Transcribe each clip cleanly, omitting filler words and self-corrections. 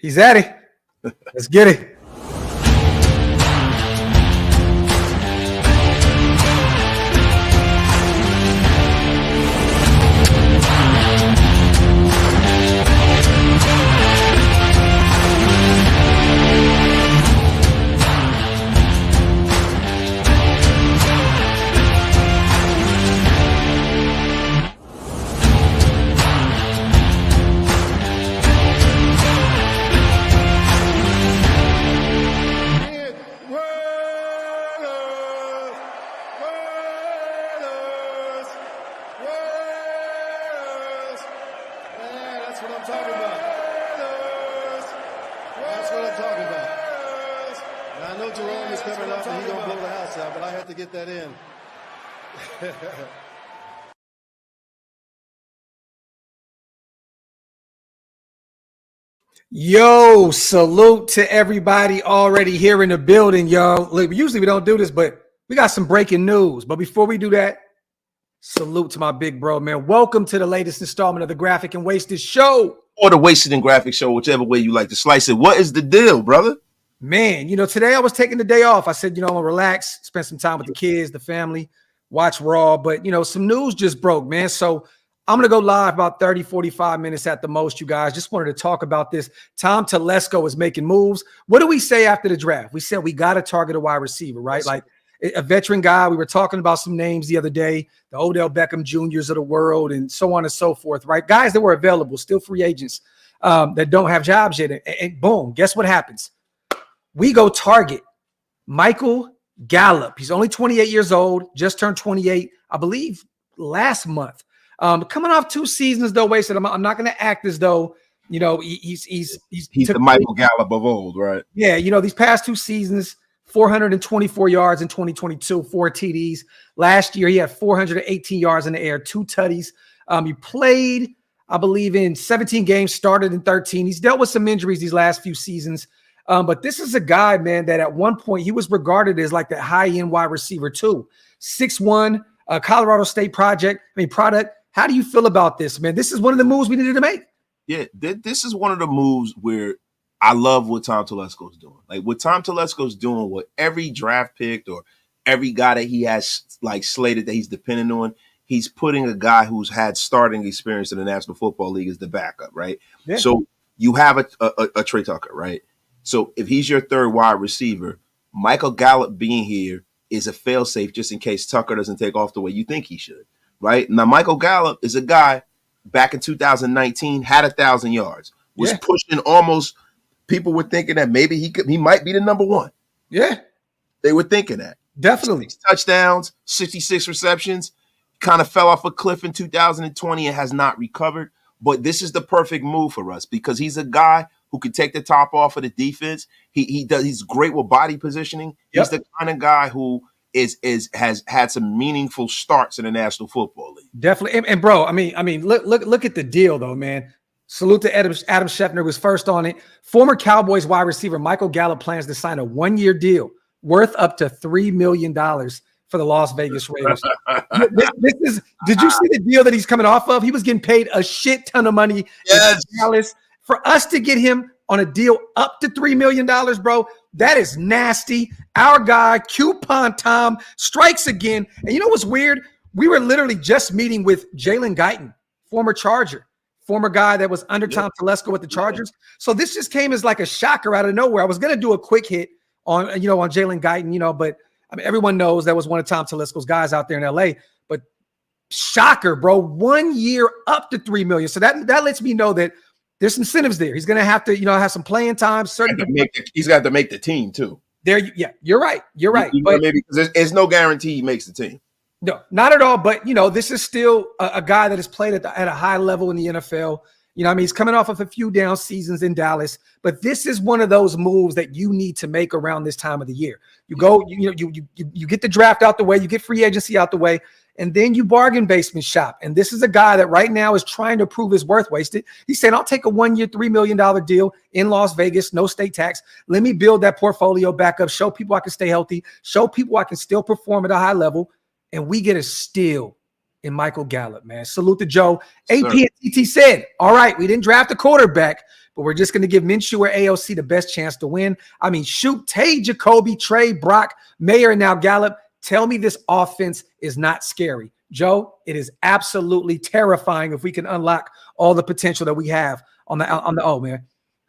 He's at it. Let's get it. Yo, salute to everybody already here in the building, yo. Look, usually we don't do this, but we got some breaking news. But before we do that, salute to my big bro, man. Welcome to the latest installment of the Graphic and Wasted Show. Or the Wasted and Graphic Show, whichever way you like to slice it. What is the deal, brother? Man, today I was taking the day off. I said, I'm going to relax, spend some time with the kids, the family, watch Raw. But, some news just broke, man. So I'm going to go live about 30, 45 minutes at the most, you guys. Just wanted to talk about this. Tom Telesco is making moves. What do we say after the draft? We said we got to target a wide receiver, right? Yes. Like a veteran guy. We were talking about some names the other day, the Odell Beckham Jr.'s of the world and so on and so forth, right? Guys that were available, still free agents that don't have jobs yet. And boom, guess what happens? We go target Michael Gallup. He's only 28 years old, just turned 28, I believe, last month. Coming off 2 seasons, though, wasted. I'm not going to act as though, he's the Michael Gallup of old, right? Yeah, these past 2 seasons, 424 yards in 2022, 4 TDs. Last year, he had 418 yards in the air, 2 tutties. He played, I believe, in 17 games, started in 13. He's dealt with some injuries these last few seasons. But this is a guy, man, that at one point he was regarded as like the high-end wide receiver too. 6'1", Colorado State product. How do you feel about this, man? This is one of the moves we needed to make. Yeah, this is one of the moves where I love what Tom Telesco's doing. Like what Tom Telesco's doing, what every draft pick or every guy that he has like slated that he's dependent on, he's putting a guy who's had starting experience in the National Football League as the backup, right? Yeah. So you have a Trey Tucker, right? So if he's your third wide receiver, Michael Gallup being here is a fail-safe just in case Tucker doesn't take off the way you think he should, right? Now, Michael Gallup is a guy back in 2019, had 1,000 yards, was pushing almost – people were thinking that maybe he might be the number one. Yeah. They were thinking that. Definitely. 6 touchdowns, 66 receptions, kind of fell off a cliff in 2020 and has not recovered. But this is the perfect move for us because he's a guy who can take the top off of the defense. He's great with body positioning. Yep. He's the kind of guy who has had some meaningful starts in the National Football League. Definitely. And bro, look at the deal though, man. Salute to Adam Schefter, who was first on it. Former Cowboys wide receiver Michael Gallup plans to sign a 1-year deal worth up to $3 million for the Las Vegas Raiders. Did you see the deal that he's coming off of? He was getting paid a shit ton of money in Dallas. For us to get him on a deal up to $3 million, bro, that is nasty. Our guy, Coupon Tom, strikes again. And you know what's weird? We were literally just meeting with Jalen Guyton, former Charger, former guy that was under Tom Telesco with the Chargers. So this just came as like a shocker out of nowhere. I was going to do a quick hit on Jalen Guyton, but everyone knows that was one of Tom Telesco's guys out there in LA. But shocker, bro, 1 year up to $3 million. So that lets me know that there's incentives there. He's going to have to, have some playing time. He's got to make the team too. You're right. But maybe because there's no guarantee he makes the team. No, not at all. But this is still a guy that has played at a high level in the NFL. He's coming off of a few down seasons in Dallas. But this is one of those moves that you need to make around this time of the year. You go, you get the draft out the way, you get free agency out the way. And then you bargain basement shop. And this is a guy that right now is trying to prove his worth. Wasted. He's saying, I'll take a 1-year, $3 million deal in Las Vegas, no state tax. Let me build that portfolio back up, show people I can stay healthy, show people I can still perform at a high level. And we get a steal in Michael Gallup, man. Salute to Joe. Sir. AP and TT said, all right, we didn't draft a quarterback, but we're just going to give Minshew or AOC the best chance to win. I mean, shoot, Tay, Jacoby, Trey, Brock, Mayer, and now Gallup. Tell me this offense is not scary. Joe, it is absolutely terrifying if we can unlock all the potential that we have on the O, man.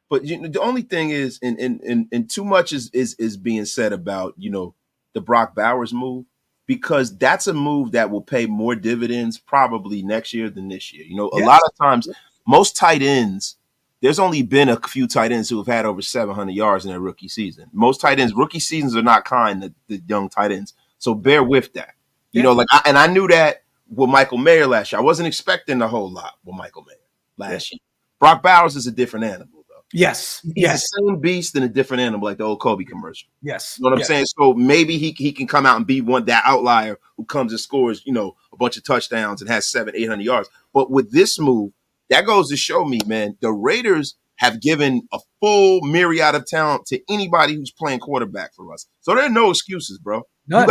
But the only thing is, and too much is being said about, the Brock Bowers move, because that's a move that will pay more dividends probably next year than this year. A lot of times, most tight ends, there's only been a few tight ends who have had over 700 yards in their rookie season. Most tight ends, rookie seasons are not kind to the young tight ends. So bear with that. I knew that with Michael Mayer last year. I wasn't expecting a whole lot with Michael Mayer last year. Brock Bowers is a different animal, though. Yes. He's the same beast and a different animal, like the old Kobe commercial. Yes. You know what I'm saying? So maybe he can come out and be that outlier who comes and scores, a bunch of touchdowns and has 700-800 yards. But with this move, that goes to show me, man, the Raiders have given a full myriad of talent to anybody who's playing quarterback for us. So there are no excuses, bro. None.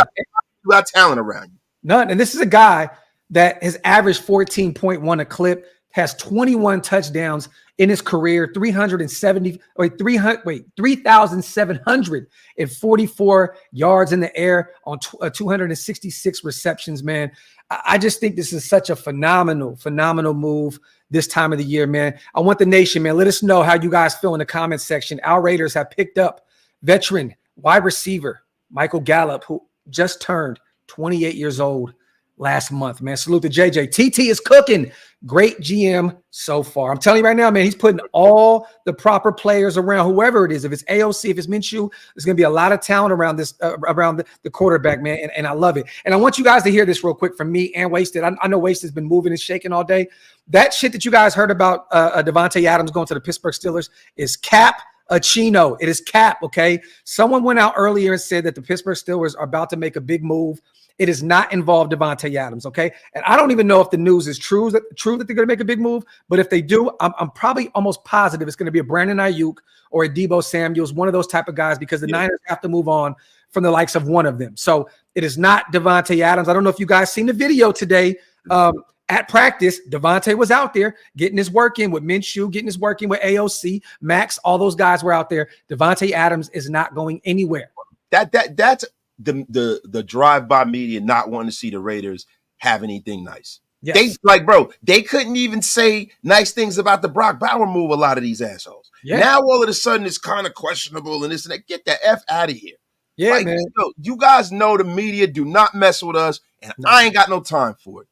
You got talent around you. None. And this is a guy that has averaged 14.1 a clip, has 21 touchdowns in his career, 3,744 yards in the air on 266 receptions, man. I just think this is such a phenomenal move this time of the year, man. I want the nation, man. Let us know how you guys feel in the comments section. Our Raiders have picked up veteran wide receiver Michael Gallup, who just turned 28 years old last month, man. Salute to JJ. TT is cooking. Great GM so far. I'm telling you right now, man, he's putting all the proper players around, whoever it is. If it's AOC, if it's Minshew, there's going to be a lot of talent around this, around the quarterback, man. And I love it. And I want you guys to hear this real quick from me and Wasted. I know Wasted has been moving and shaking all day. That shit that you guys heard about Devonte Adams going to the Pittsburgh Steelers is cap. Chino. It is cap, okay? Someone went out earlier and said that the Pittsburgh Steelers are about to make a big move. It does not involve Devonte Adams, okay? And I don't even know if the news is true that they're going to make a big move, but if they do, I'm probably almost positive it's going to be a Brandon Ayuk or a Deebo Samuels, one of those type of guys, because the Niners have to move on from the likes of one of them. So it is not Devonte Adams. I don't know if you guys seen the video today. At practice, Devonte was out there getting his work in with Minshew, getting his work in with AOC, Max. All those guys were out there. Devonte Adams is not going anywhere. That's the drive-by media not wanting to see the Raiders have anything nice. Yes. They couldn't even say nice things about the Brock Bauer move. A lot of these assholes. Yeah. Now all of a sudden it's kind of questionable and this and that. Get the F out of here. Yeah, man. You guys know the media do not mess with us, and I ain't got no time for it.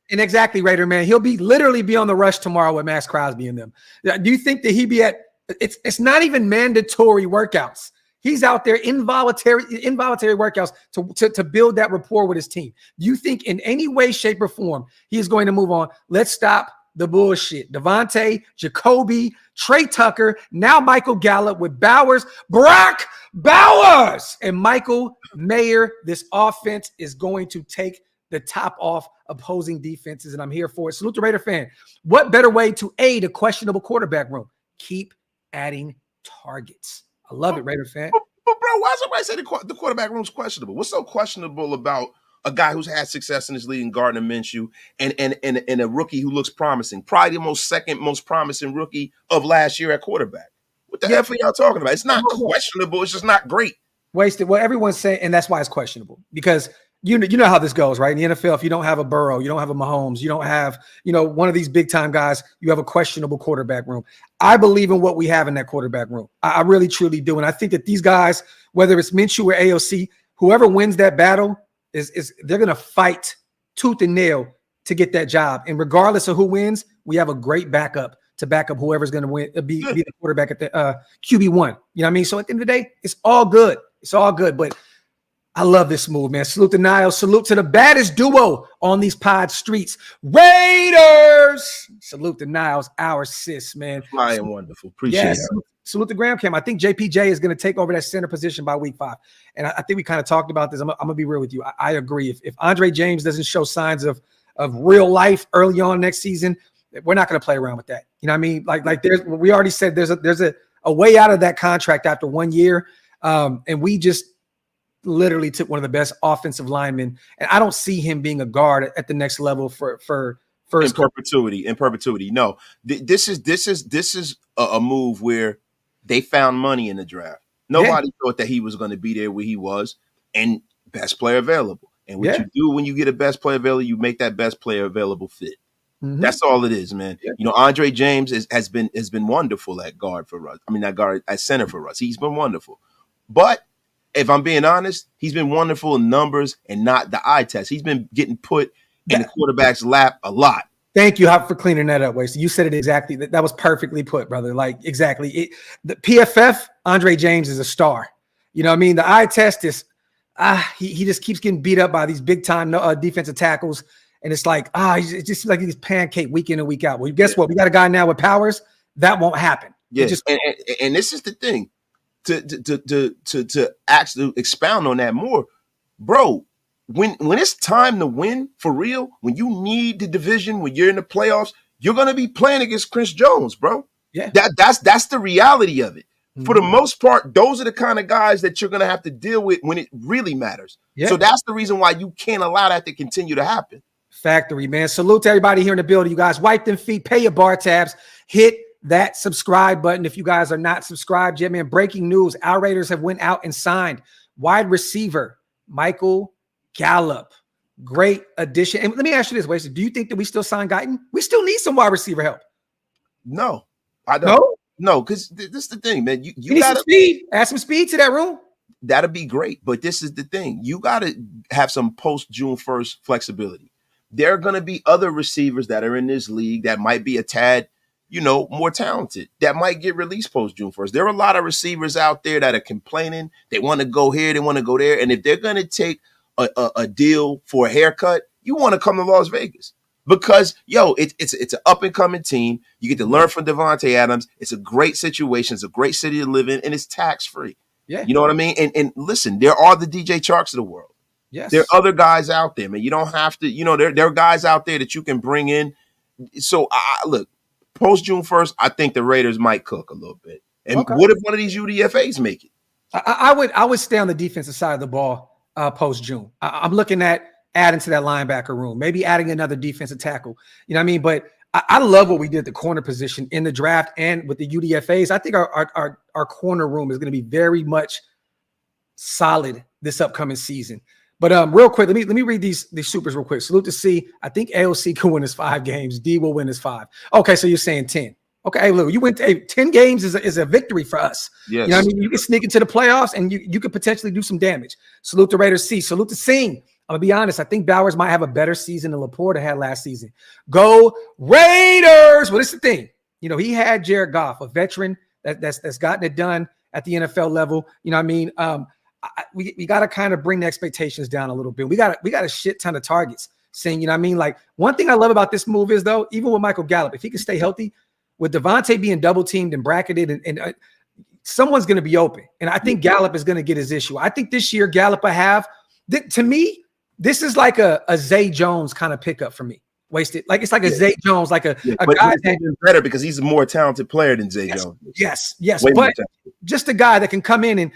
Exactly, Raider, man. He'll literally be on the rush tomorrow with Max Crosby and them. Do you think that he'd be at it's not even mandatory workouts. He's out there involuntary workouts to build that rapport with his team. Do you think in any way, shape, or form he is going to move on? Let's stop the bullshit. Devonte, Jacoby, Trey Tucker, now Michael Gallup with Bowers, Brock Bowers, and Michael Mayer. This offense is going to take the top off opposing defenses, and I'm here for it. Salute the Raider fan. What better way to aid a questionable quarterback room? Keep adding targets. I love it, Raider fan. But bro, why does everybody say the quarterback room's questionable? What's so questionable about a guy who's had success in his league in Gardner Minshew and a rookie who looks promising? Probably the second most promising rookie of last year at quarterback. What the hell are y'all talking about? It's not questionable. It's just not great. Wasted. Well, everyone's saying, and that's why it's questionable, because you know how this goes, right? In the NFL, if you don't have a Burrow, you don't have a Mahomes, you don't have, one of these big time guys, you have a questionable quarterback room. I believe in what we have in that quarterback room. I really, truly do. And I think that these guys, whether it's Minshew or AOC, whoever wins that battle is they're going to fight tooth and nail to get that job. And regardless of who wins, we have a great backup to back up whoever's going to win, be the quarterback at the QB1. You know what I mean? So at the end of the day, it's all good. It's all good. But I love this move, man. Salute to Niles. Salute to the baddest duo on these pod streets. Raiders. Salute to Niles, our sis, man. I am wonderful. Appreciate it. Salute to Graphk. I think JPJ is going to take over that center position by week 5. And I think we kind of talked about this. I'm going to be real with you. I agree. If Andre James doesn't show signs of real life early on next season, we're not going to play around with that. You know what I mean? Like we already said there's a way out of that contract after 1 year. And we just literally took one of the best offensive linemen, and I don't see him being a guard at the next level for in perpetuity. In perpetuity, no. This is a move where they found money in the draft. Nobody thought that he was going to be there where he was, and best player available. And what you do when you get a best player available, you make that best player available fit. Mm-hmm. That's all it is, man. Yeah. You know, Andre James has been wonderful at guard for us. I mean, not guard, at center for us. He's been wonderful. But if I'm being honest, he's been wonderful in numbers and not the eye test. He's been getting put in the quarterback's lap a lot. Thank you for cleaning that up, Wasted. You said it exactly. That was perfectly put, brother. Like, exactly. The PFF, Andre James is a star. You know what I mean? The eye test is, he just keeps getting beat up by these big-time defensive tackles. And it's like, it's just like he's pancake week in and week out. Well, guess what? We got a guy now with powers. That won't happen. Yeah, and this is the thing. To actually expound on that more, bro. When it's time to win for real, when you need the division, when you're in the playoffs, you're gonna be playing against Chris Jones, bro. Yeah, that's the reality of it. Mm-hmm. For the most part, those are the kind of guys that you're gonna have to deal with when it really matters. Yeah. So that's the reason why you can't allow that to continue to happen. Factory, man. Salute to everybody here in the building. You guys wipe them feet, pay your bar tabs, hit that subscribe button if you guys are not subscribed yet, man. Breaking news: our Raiders have went out and signed wide receiver Michael Gallup. Great addition. And let me ask you this, Wasted. Do you think that we still sign Guyton? We still need some wide receiver help. No, I don't. No, because this is the thing, man. You need some speed. Add some speed to that room. That'll be great. But this is the thing. You got to have some post June 1st flexibility. There are going to be other receivers that are in this league that might be a tad, more talented, that might get released post June 1st. There are a lot of receivers out there that are complaining. They want to go here. They want to go there. And if they're going to take a deal for a haircut, you want to come to Las Vegas because, it's an up-and-coming team. You get to learn from Devonte Adams. It's a great situation. It's a great city to live in, and it's tax-free. Yeah. You know what I mean? And listen, there are the DJ Charks of the world. Yes. There are other guys out there, man. You don't have to, there are guys out there that you can bring in. So, look, post June 1st, I think the Raiders might cook a little bit. And what if one of these UDFAs make it? I would stay on the defensive side of the ball post June. I'm looking at adding to that linebacker room, maybe adding another defensive tackle. You know what I mean? But I love what we did at the corner position in the draft and with the UDFAs. I think our corner room is going to be very much solid this upcoming season. But real quick, let me read these supers real quick. Salute to C. I think AOC can win his 5 games. D will win his 5. Okay, so you're saying 10. Okay, hey, look, you went 10 games is a victory for us. Yes. You know what I mean? You can sneak into the playoffs and you could potentially do some damage. Salute to Raiders C. Salute to Sing. I'm gonna be honest. I think Bowers might have a better season than Laporta had last season. Go Raiders! Well, this is the thing. He had Jared Goff, a veteran that's gotten it done at the NFL level. You know what I mean? We got to kind of bring the expectations down a little bit. We got a shit ton of targets. Saying, you know what I mean? Like, one thing I love about this move is, though, even with Michael Gallup, if he can stay healthy, with Devonte being double teamed and bracketed, and someone's going to be open. And I think Gallup is going to get his issue. I think this year Gallup to me, this is like a Zay Jones kind of pickup for me. Wasted. Like, it's like a Zay Jones, like a guy that's better because he's a more talented player than Zay Jones. Yes. But just a guy that can come in and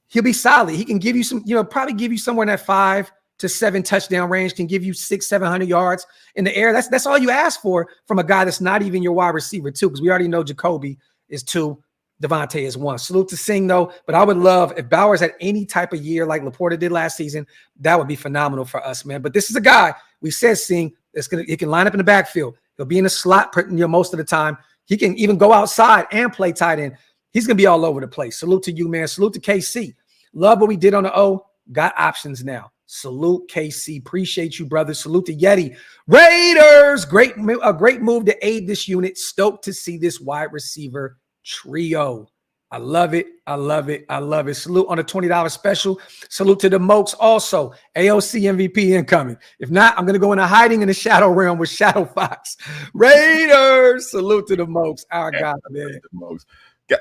he'll be solid. He can give you some, probably give you somewhere in that 5 to 7 touchdown range, can give you 600-700 yards in the air. That's all you ask for from a guy that's not even your wide receiver, too, because we already know Jacoby is 2, Devonte is 1. Salute to Sing, though. But I would love if Bowers had any type of year like Laporta did last season. That would be phenomenal for us, man. But this is a guy we said, Sing, he can line up in the backfield. He'll be in the slot most of the time. He can even go outside and play tight end. He's going to be all over the place. Salute to you, man. Salute to KC. Love what we did on the O. Got options now. Salute, KC. Appreciate you, brother. Salute to Yeti. Raiders. A great move to aid this unit. Stoked to see this wide receiver trio. I love it. I love it. I love it. Salute on a $20 special. Salute to the Mokes also. AOC MVP incoming. If not, I'm going to go into hiding in the shadow realm with Shadow Fox. Raiders. Salute to the Mokes. Our God, man.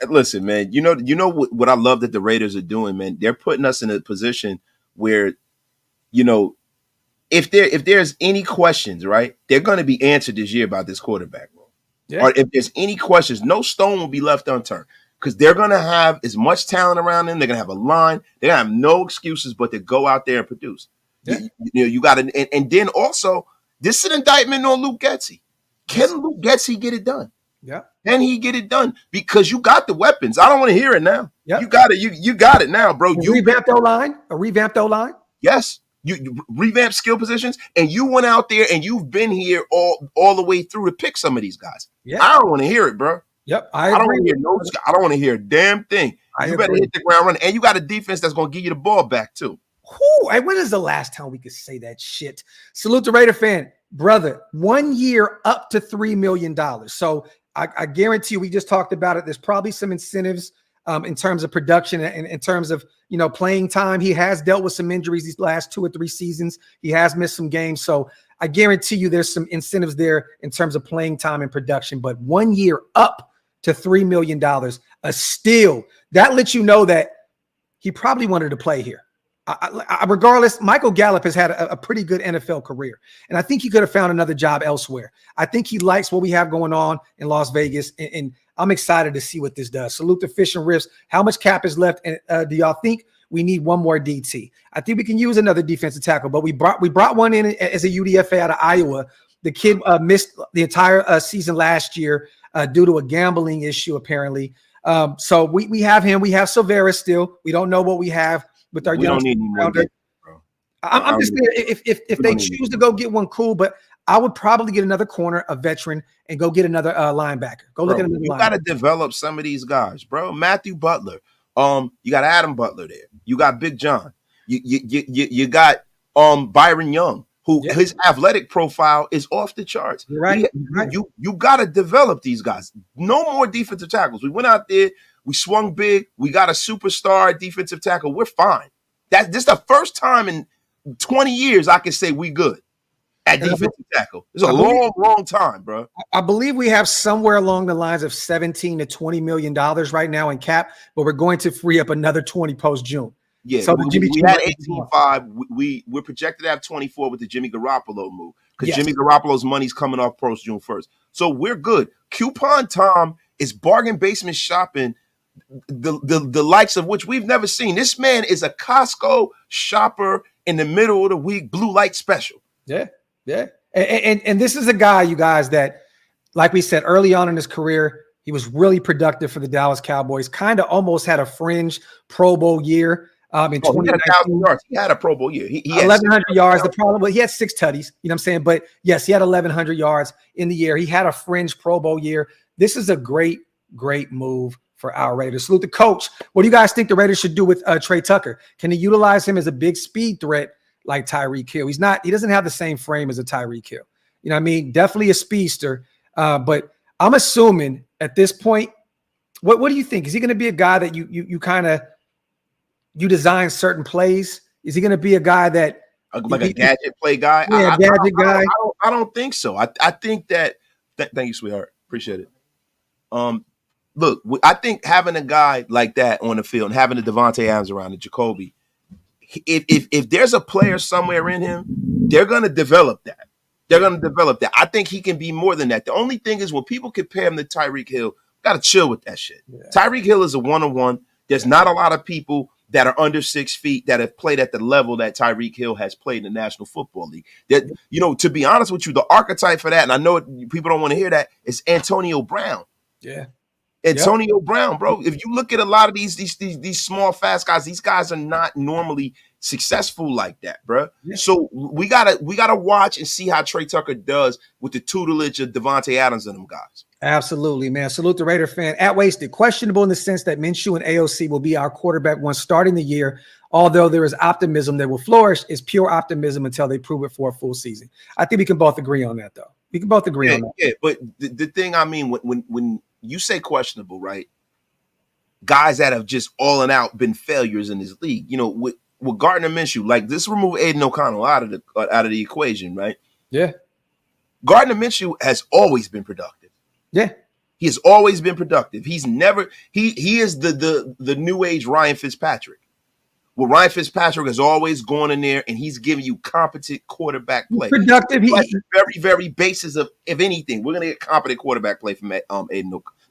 Listen, man, you know what I love that the Raiders are doing, man? They're putting us in a position where, if there's any questions, right, they're going to be answered this year about this quarterback room. Yeah. Or if there's any questions, no stone will be left unturned. because they're going to have as much talent around them. They're going to have a line. They're going to have no excuses but to go out there and produce. Yeah. You got to, and then also, this is an indictment on Luke Getsy. Can Luke Getsy get it done? Yeah. Can he get it done? Because you got the weapons. I don't want to hear it now. Yep. You got it. You got it now, bro. You revamped O-line? A revamped O-line? Yes. You revamped skill positions, and you went out there and you've been here all the way through to pick some of these guys. Yeah. I don't want to hear it, bro. Yep. I don't want to hear I don't want to hear a damn thing. You better hit the ground running, and you got a defense that's going to give you the ball back too. Hey, when is the last time we could say that shit? Salute the Raider fan, brother. 1 year up to $3 million. So I guarantee you, we just talked about it. There's probably some incentives in terms of production and in terms of, playing time. He has dealt with some injuries these last 2 or 3 seasons. He has missed some games. So I guarantee you there's some incentives there in terms of playing time and production. But 1 year up to $3 million, a steal. That lets you know that he probably wanted to play here. Regardless, Michael Gallup has had a pretty good NFL career, and I think he could have found another job elsewhere. I think he likes what we have going on in Las Vegas, and I'm excited to see what this does. Salute to Fish and Riffs. How much cap is left? And do y'all think we need one more DT? I think we can use another defensive tackle, but we brought one in as a UDFA out of Iowa. The kid missed the entire season last year due to a gambling issue, apparently. So we have him. We have Silveira still. We don't know what we have with our young rounder. I'm just saying, if they choose to go get one, cool. But I would probably get another corner, a veteran, and go get another linebacker. Look at another linebacker. You got to develop some of these guys, bro. Matthew Butler. You got Adam Butler there. You got Big John. You got Byron Young, who his athletic profile is off the charts. You're right. You got to develop these guys. No more defensive tackles. We went out there. We swung big. We got a superstar defensive tackle. We're fine. This is the first time in 20 years I can say we good at defensive tackle. It's a long time, bro. I believe we have somewhere along the lines of $17 to $20 million right now in cap, but we're going to free up another 20 post-June. Yeah, so we had 18.5. We're projected to have 24 with the Jimmy Garoppolo move because Jimmy Garoppolo's money's coming off post-June 1st. So we're good. Coupon Tom is bargain basement shopping the likes of which we've never seen. This man is a Costco shopper in the middle of the week, blue light special. Yeah. And this is a guy, you guys, that, like we said, early on in his career, he was really productive for the Dallas Cowboys, kind of almost had a fringe Pro Bowl year in 2019. He had a Pro Bowl year. He 1,100 yards. The problem was he had 6 tutties, you know what I'm saying? But yes, he had 1,100 yards in the year. He had a fringe Pro Bowl year. This is a great move for our Raiders. Salute the coach. What do you guys think the Raiders should do with Trey Tucker? Can he utilize him as a big speed threat like Tyreek Hill? He doesn't have the same frame as a Tyreek Hill. You know what I mean? Definitely a speedster. But I'm assuming at this point, what do you think? Is he going to be a guy that you design certain plays? Is he going to be a guy that like a gadget play guy? Yeah, gadget guy. I don't think so. I think that thank you, sweetheart. Appreciate it. Look, I think having a guy like that on the field and having the Devonte Adams around the Jacoby, if there's a player somewhere in him, they're going to develop that. I think he can be more than that. The only thing is when people compare him to Tyreek Hill, got to chill with that shit. Yeah. Tyreek Hill is a one-on-one. There's not a lot of people that are under 6 feet that have played at the level that Tyreek Hill has played in the National Football League. That, to be honest with you, the archetype for that, and I know people don't want to hear that, is Antonio Brown. Yeah. Antonio Brown, bro. If you look at a lot of these small, fast guys, these guys are not normally successful like that, bro. Yeah. So we gotta watch and see how Trey Tucker does with the tutelage of Devonte Adams and them guys. Absolutely, man. Salute the Raider fan. At Wasted, questionable in the sense that Minshew and AOC will be our quarterback once starting the year. Although there is optimism that will flourish, is pure optimism until they prove it for a full season. I think we can both agree on that, though. We can both agree on that. Yeah, but the thing, I mean, when you say questionable, right? Guys that have just all and out been failures in this league. With Gardner Minshew, like this, remove Aiden O'Connell out of the equation, right? Yeah. Gardner Minshew has always been productive. Yeah. He has always been productive. He's never he is the new age Ryan Fitzpatrick. Well, Ryan Fitzpatrick has always gone in there and he's giving you competent quarterback play. Productive. That's the very, very basis of, if anything, we're going to get competent quarterback play from Gardner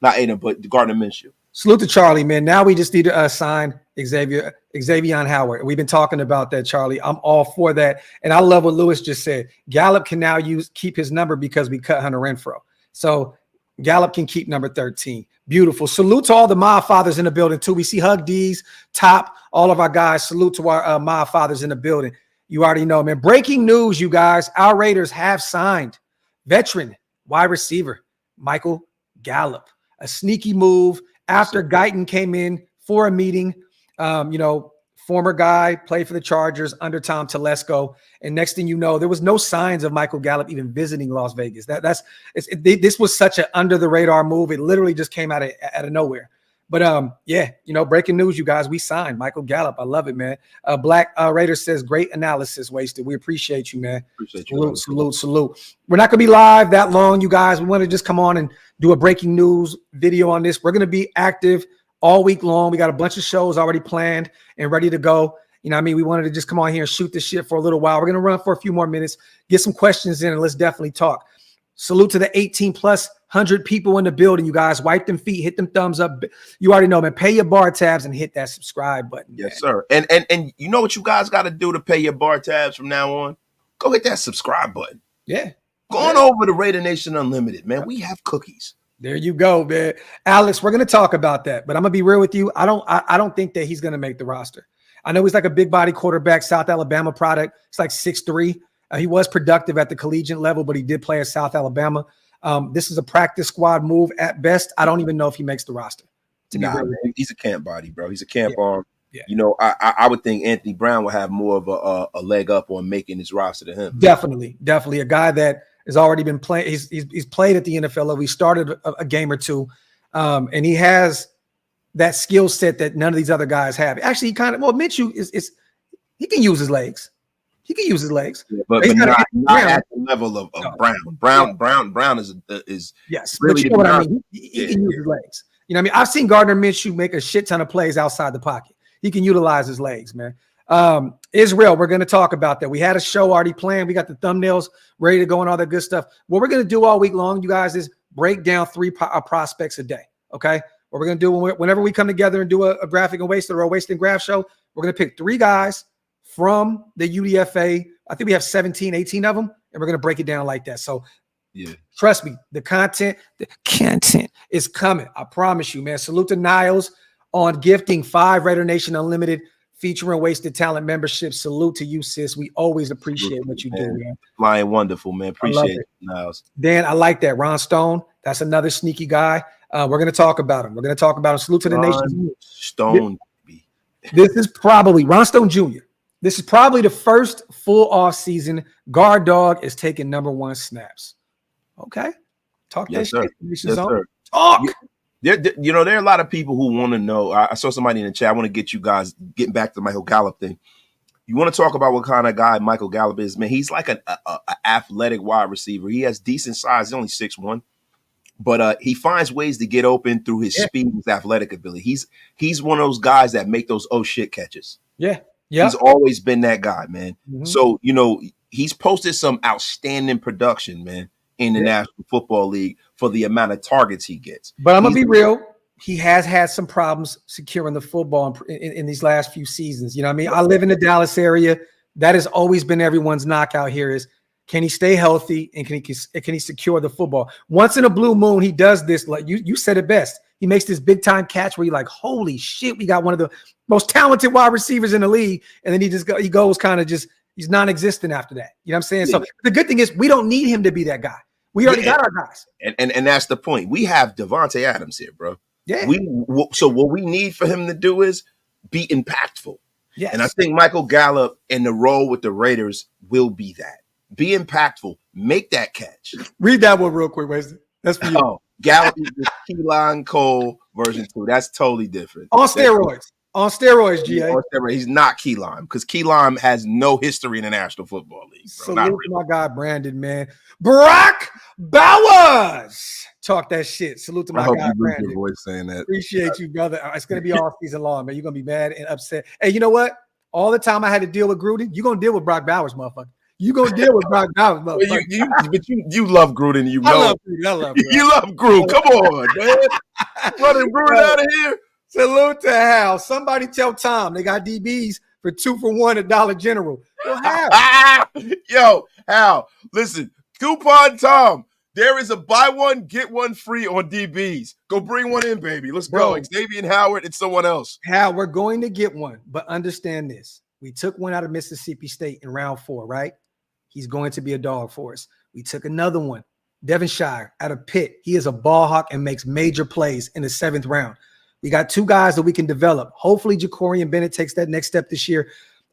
Minshew. Salute to Charlie, man. Now we just need to sign Xavier Howard. We've been talking about that, Charlie. I'm all for that. And I love what Lewis just said. Gallup can now keep his number because we cut Hunter Renfrow. So Gallup can keep number 13. Beautiful. Salute to all the Mob Fathers in the building, too. We see Hug D's, Top, all of our guys. Salute to our Mob Fathers in the building. You already know, man. Breaking news, you guys. Our Raiders have signed veteran wide receiver Michael Gallup. A sneaky move after Guyton came in for a meeting. Former guy, played for the Chargers under Tom Telesco. And next thing you know, there was no signs of Michael Gallup even visiting Las Vegas. This was such an under the radar move. It literally just came out of nowhere. But breaking news, you guys, we signed Michael Gallup. I love it, man. Black Raider says, great analysis, Wasted. We appreciate you, man. Appreciate you. Salute. We're not going to be live that long, you guys. We want to just come on and do a breaking news video on this. We're going to be active all week long. We got a bunch of shows already planned and ready to go. You know what I mean? We wanted to just come on here and shoot this shit for a little while. We're going to run for a few more minutes, get some questions in, and let's definitely talk. Salute to the 18 plus 100 people in the building, you guys. Wipe them feet, hit them thumbs up. You already know, man. Pay your bar tabs and hit that subscribe button. Yes, sir. And you know what you guys got to do to pay your bar tabs from now on? Go hit that subscribe button. Yeah. Go on over to Raider Nation Unlimited, man. We have cookies. There you go, man. Alex, we're going to talk about that, but I'm going to be real with you. I don't think that he's going to make the roster. I know he's like a big body quarterback, South Alabama product. It's like 6'3". He was productive at the collegiate level, but he did play at South Alabama. This is a practice squad move at best. I don't even know if he makes the roster. He's a camp body, bro. He's a camp arm. Yeah. You know, I would think Anthony Brown will have more of a leg up on making his roster than him. Definitely a guy that has already been playing. He's played at the NFL level. He started a game or two, and he has that skill set that none of these other guys have. Actually, Mitchell he can use his legs. Yeah, but not at the level of Brown. Brown is yes, really, but you know what I mean. He can use his legs. You know what I mean? I've seen Gardner Minshew make a shit ton of plays outside the pocket. He can utilize his legs, man. Israel, we're going to talk about that. We had a show already planned. We got the thumbnails ready to go and all that good stuff. What we're going to do all week long, you guys, is break down 3 prospects a day. Okay. What we're going to do whenever we come together and do a Graphk and Wasted or a Wasted and Graph show, we're going to pick 3 guys from the UDFA. I think we have 17, 18 of them, and we're going to break it down like that. So trust me, the content is coming. I promise you, man. Salute to Niles on gifting 5 Raider Nation Unlimited featuring Wasted Talent membership. Salute to you, sis. We always appreciate what you do, man. Flying wonderful, man. Appreciate it, Niles. Dan, I like that. Ron Stone, that's another sneaky guy. We're going to talk about him. Salute to the nation. Stone. This is probably Ron Stone Jr. This is probably the first full off season guard dog is taking number 1 snaps. Okay. Talk yes, that sir. shit. Yes, sir. Talk. There are a lot of people who want to know. I saw somebody in the chat. I want to get you guys getting back to the Michael Gallup thing. You want to talk about what kind of guy Michael Gallup is, man? He's like an athletic wide receiver. He has decent size. He's only 6'1", but he finds ways to get open through his speed and his athletic ability. He's one of those guys that make those oh shit catches. Yeah. He's always been that guy, man. Mm-hmm. So, he's posted some outstanding production, man, in the National Football League for the amount of targets he gets. But I'm going to be real. He has had some problems securing the football in these last few seasons. You know what I mean? I live in the Dallas area. That has always been everyone's knockout here is, can he stay healthy and can he secure the football? Once in a blue moon, he does this. Like you said it best. He makes this big time catch where you're like, holy shit, we got one of the most talented wide receivers in the league. And then he goes kind of just, he's non-existent after that. You know what I'm saying? So the good thing is we don't need him to be that guy. We already got our guys. And that's the point. We have Devonte Adams here, bro. Yeah. So what we need for him to do is be impactful. Yes. And I think Michael Gallup in the role with the Raiders will be that. Be impactful. Make that catch. Read that one real quick, Wesley. That's for you. Oh, Gallup is the Keelan Cole version 2. That's totally different. On steroids. On steroids, GA. On steroids. He's not Keelan because Keelan has no history in the National Football League. Bro. Salute to my guy, Brandon, man. Brock Bowers. Talk that shit. Salute to my guy, Brandon. Your voice saying that. Appreciate you, brother. It's going to be all season long, man. You're going to be mad and upset. Hey, you know what? All the time I had to deal with Gruden, you're going to deal with Brock Bowers, motherfucker. You gonna deal with Brock Bowers, Well, motherfucker. but you love Gruden, you I know. love Gruden. I love Gruden. You love Gruden. Come on, man. Running Gruden out of here. Salute to Hal. Somebody tell Tom they got DBs for 2 for $1 at Dollar General. Well, Hal. Yo, Hal, listen, coupon Tom. There is a buy one, get one free on DBs. Go bring one in, baby. Let's go. Xavier Howard and someone else. Hal, we're going to get one, but understand this. We took one out of Mississippi State in round 4, right? He's going to be a dog for us. We took another one, Devonshire, out of Pitt. He is a ball hawk and makes major plays in the 7th round. We got 2 guys that we can develop. Hopefully, Jacorian Bennett takes that next step this year.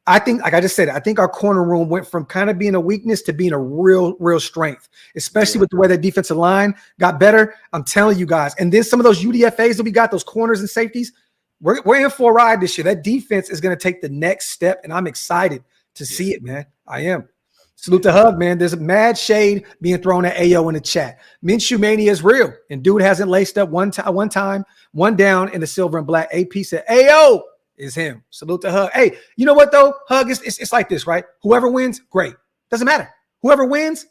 I think, like I just said, I think our corner room went from kind of being a weakness to being a real strength, especially with the way that defensive line got better. I'm telling you guys. And then some of those UDFAs that we got, those corners and safeties, we're in for a ride this year. That defense is going to take the next step, and I'm excited to see it, man. I am. Salute to Hug, man. There's a mad shade being thrown at AO in the chat. Minshew mania is real, and dude hasn't laced up one time, one down in the silver and black. AP said, AO is him. Salute to Hug. Hey, you know what, though? Hug, it's like this, right? Whoever wins, great. Doesn't matter. Whoever wins,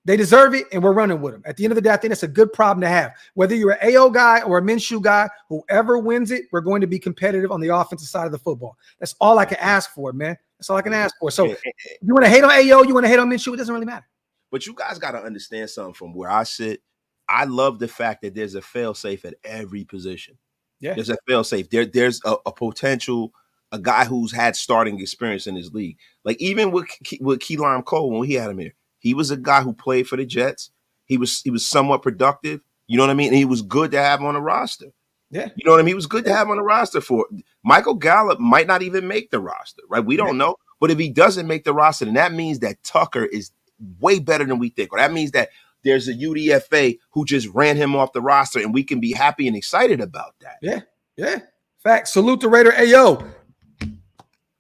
they deserve it, and we're running with them. At the end of the day, I think that's a good problem to have. Whether you're an AO guy or a Minshew guy, whoever wins it, we're going to be competitive on the offensive side of the football. That's all I can ask for, man. That's all I can ask for. So you want to hate on AO, you want to hate on Minshew, it doesn't really matter. But you guys got to understand something from where I sit. I love the fact that there's a fail-safe at every position. Yeah. There's a fail-safe. There's a potential, a guy who's had starting experience in his league. Like even with Keelan Cole when he had him here. He was a guy who played for the Jets. He was somewhat productive. You know what I mean? And he was good to have on the roster. Yeah. You know what I mean? He was good to have on the roster for Michael Gallup might not even make the roster, right? We don't know. But if he doesn't make the roster, then that means that Tucker is way better than we think. Or that means that there's a UDFA who just ran him off the roster, and we can be happy and excited about that. Yeah. Yeah. Fact. Salute to Raider AO.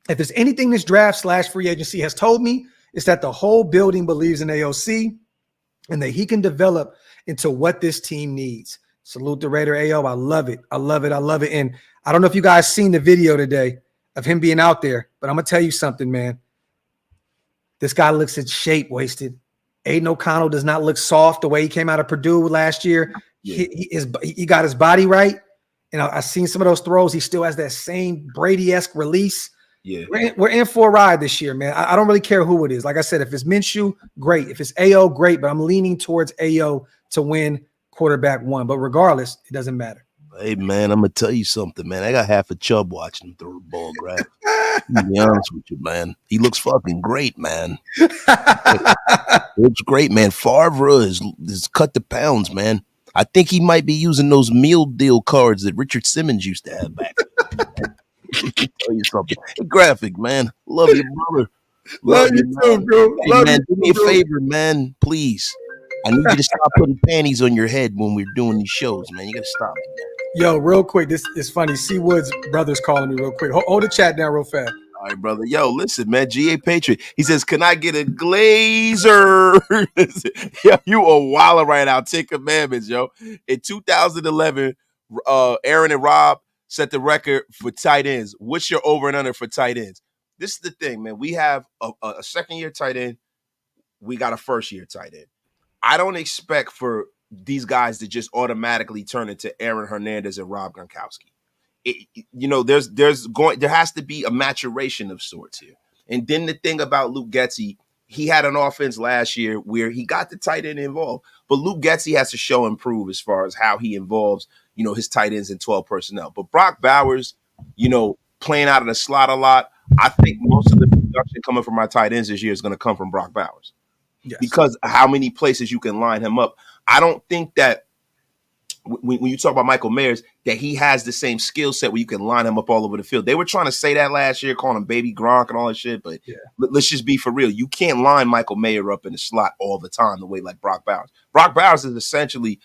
If there's anything this draft / free agency has told me, it's that the whole building believes in AOC and that he can develop into what this team needs. Salute the Raider AO. I love it. I love it. I love it. And I don't know if you guys seen the video today of him being out there, but I'm going to tell you something, man. This guy looks in shape, wasted. Aiden O'Connell does not look soft the way he came out of Purdue last year. Yeah. He got his body right. And I've seen some of those throws. He still has that same Brady-esque release. Yeah, we're in for a ride this year, man. I don't really care who it is. Like I said, if it's Minshew, great. If it's AO, great. But I'm leaning towards AO to win quarterback 1. But regardless, it doesn't matter. Hey, man, I'm going to tell you something, man. I got half a chub watching him throw the ball, Graphk. To be honest with you, man. He looks fucking great, man. Looks great, man. Favre is cut the pounds, man. I think he might be using those meal deal cards that Richard Simmons used to have back then. Tell you something. Hey, Graphk, man. Love you, brother. Love you too, bro. Hey, man, do me a favor, man. Please. I need you to stop putting panties on your head when we're doing these shows, man. You got to stop it, man. Yo, real quick. This is funny. C. Woods' brother's calling me real quick. Hold the chat down real fast. All right, brother. Yo, listen, man. GA Patriot. He says, can I get a glazer? Yo, you a waller right now. 10 Commandments, yo. In 2011, Aaron and Rob set the record for tight ends. What's your over and under for tight ends? This is the thing, man. We have a second-year tight end. We got a first-year tight end. I don't expect for these guys to just automatically turn into Aaron Hernandez and Rob Gronkowski. There has to be a maturation of sorts here. And then the thing about Luke Getsy, he had an offense last year where he got the tight end involved, but Luke Getsy has to show and prove as far as how he involves, his tight ends in 12 personnel. But Brock Bowers, playing out of the slot a lot, I think most of the production coming from our tight ends this year is going to come from Brock Bowers. Yes. Because of how many places you can line him up. I don't think that when you talk about Michael Mayers, that he has the same skill set where you can line him up all over the field. They were trying to say that last year, calling him Baby Gronk and all that shit, but let's just be for real. You can't line Michael Mayer up in the slot all the time the way like Brock Bowers. Brock Bowers is essentially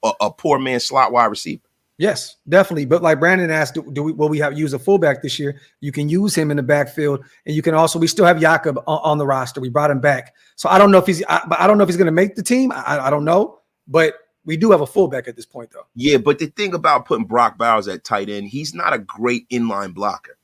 a poor man's slot wide receiver. Yes, definitely. But like Brandon asked, will we have use a fullback this year? You can use him in the backfield, and you can also. We still have Jakob on the roster. We brought him back, so I don't know if he's. I don't know if he's going to make the team. I don't know, but we do have a fullback at this point, though. Yeah, but the thing about putting Brock Bowers at tight end, he's not a great inline blocker.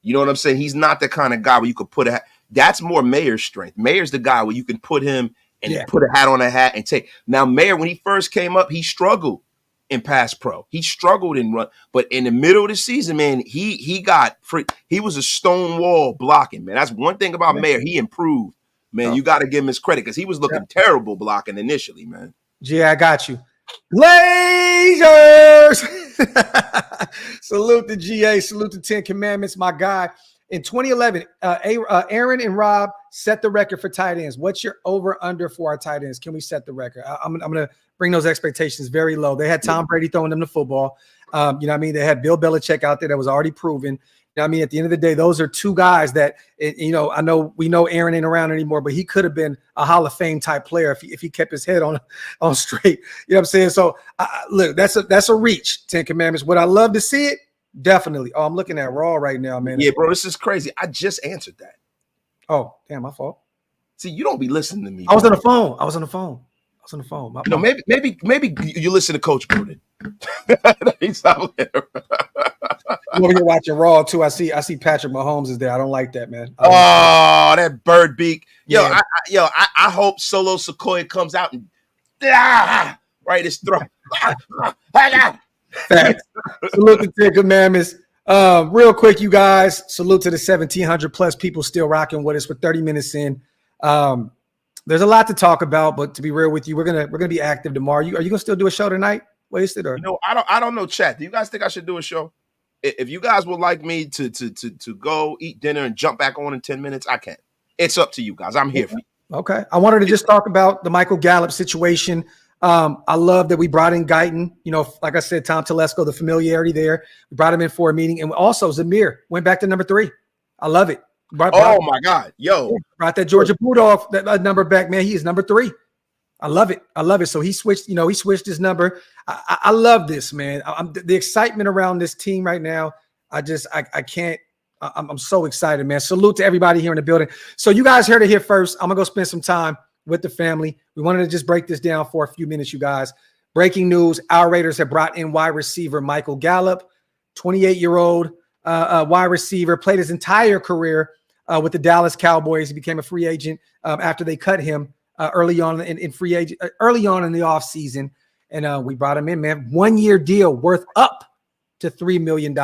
You know what I'm saying? He's not the kind of guy where you could put That's more Mayer's strength. Mayer's the guy where you can put him and put a hat on a hat and take. Now, Mayer, when he first came up, he struggled in pass pro. He struggled in run, but in the middle of the season, man, he got free. He was a stone wall blocking, man. That's one thing about Mayer. He improved, man. You got to give him his credit because he was looking terrible blocking initially, man. Yeah, I got you. Blazers! Salute to GA. Salute to 10 Commandments, my guy. In 2011, Aaron and Rob set the record for tight ends. What's your over-under for our tight ends? Can we set the record? I'm going to bring those expectations very low. They had Tom Brady throwing them the football. You know what I mean? They had Bill Belichick out there that was already proven. You know what I mean? At the end of the day, those are two guys that, you know, I know we know Aaron ain't around anymore, but he could have been a Hall of Fame type player if he kept his head on straight. You know what I'm saying? So, look, that's a reach, 10 Commandments. Would I love to see it? Definitely. Oh, I'm looking at Raw right now, man. Yeah, bro, this is crazy. I just answered that. Oh, damn, my fault. See, you don't be listening to me. I was on the phone. No, maybe you listen to Coach Gruden. He's out there. I'm over here watching Raw too. I see Patrick Mahomes is there. I don't like that, man. That bird beak. Yo, Yeah. I hope Solo Sequoia comes out and right his throat. Facts. Salute to 10 Commandments. Real quick, you guys. Salute to the 1,700 plus people still rocking with us for 30 minutes in. There's a lot to talk about, but to be real with you, we're gonna be active tomorrow. Are you gonna still do a show tonight? Wasted or I don't know. Chat. Do you guys think I should do a show? If you guys would like me to go eat dinner and jump back on in 10 minutes, I can. It's up to you guys. I'm here for you. Okay. I wanted to just talk about the Michael Gallup situation. I love that we brought in Guyton. You know, like I said, Tom Telesco, the familiarity there. We brought him in for a meeting. And also Zamir went back to number 3. I love it. My God. Yo. Brought that Georgia Bulldog that number back, man. He is number 3. I love it. So he switched his number. I love this, man. The excitement around this team right now. I can't. I'm so excited, man. Salute to everybody here in the building. So you guys heard it here first. I'm going to go spend some time with the family. We wanted to just break this down for a few minutes, you guys. Breaking news, our Raiders have brought in wide receiver Michael Gallup, 28-year-old wide receiver, played his entire career with the Dallas Cowboys. He became a free agent after they cut him early on in free agent, early on in the offseason. And we brought him in, man. 1-year deal worth up to $3 million.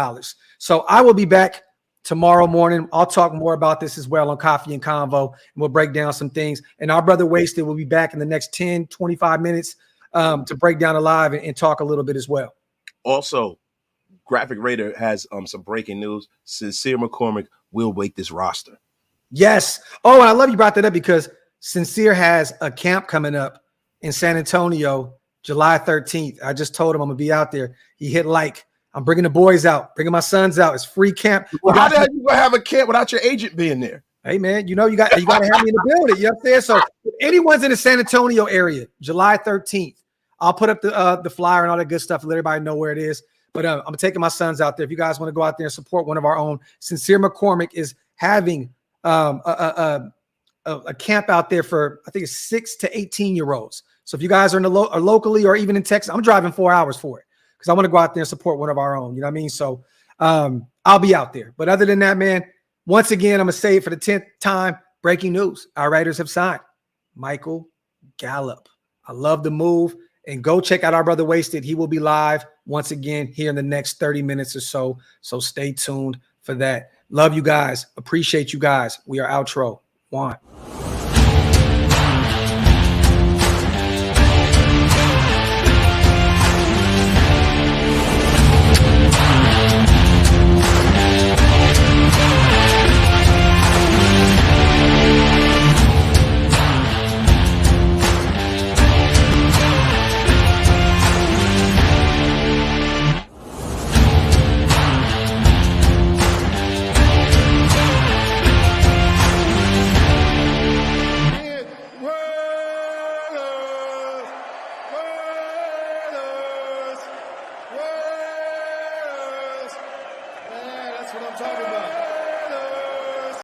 So I will be back tomorrow morning. I'll talk more about this as well on Coffee and Convo, and we'll break down some things. And our brother Wasted will be back in the next 10, 25 minutes to break down the live and talk a little bit as well. Also, Graphk Raider has some breaking news. Sincere McCormick will wake this roster. Yes. Oh, and I love you brought that up because Sincere has a camp coming up in San Antonio, July 13th. I just told him I'm going to be out there. He hit like. I'm bringing the boys out, bringing my sons out. It's free camp. Well, how the heck you gonna have a camp without your agent being there? Hey man, you got to have me in the building. You know what I'm saying? So if anyone's in the San Antonio area, July 13th, I'll put up the flyer and all that good stuff to let everybody know where it is. But I'm taking my sons out there. If you guys want to go out there and support one of our own, Sincere McCormick is having a camp out there for I think it's 6 to 18-year-olds. So if you guys are in are locally or even in Texas, I'm driving 4 hours for it. Because I want to go out there and support one of our own. You know what I mean? So I'll be out there. But other than that, man, once again, I'm going to say it for the 10th time. Breaking news. Our Raiders have signed Michael Gallup. I love the move. And go check out our brother Wasted. He will be live once again here in the next 30 minutes or so. So stay tuned for that. Love you guys. Appreciate you guys. We are outro. One. That's what I'm talking about.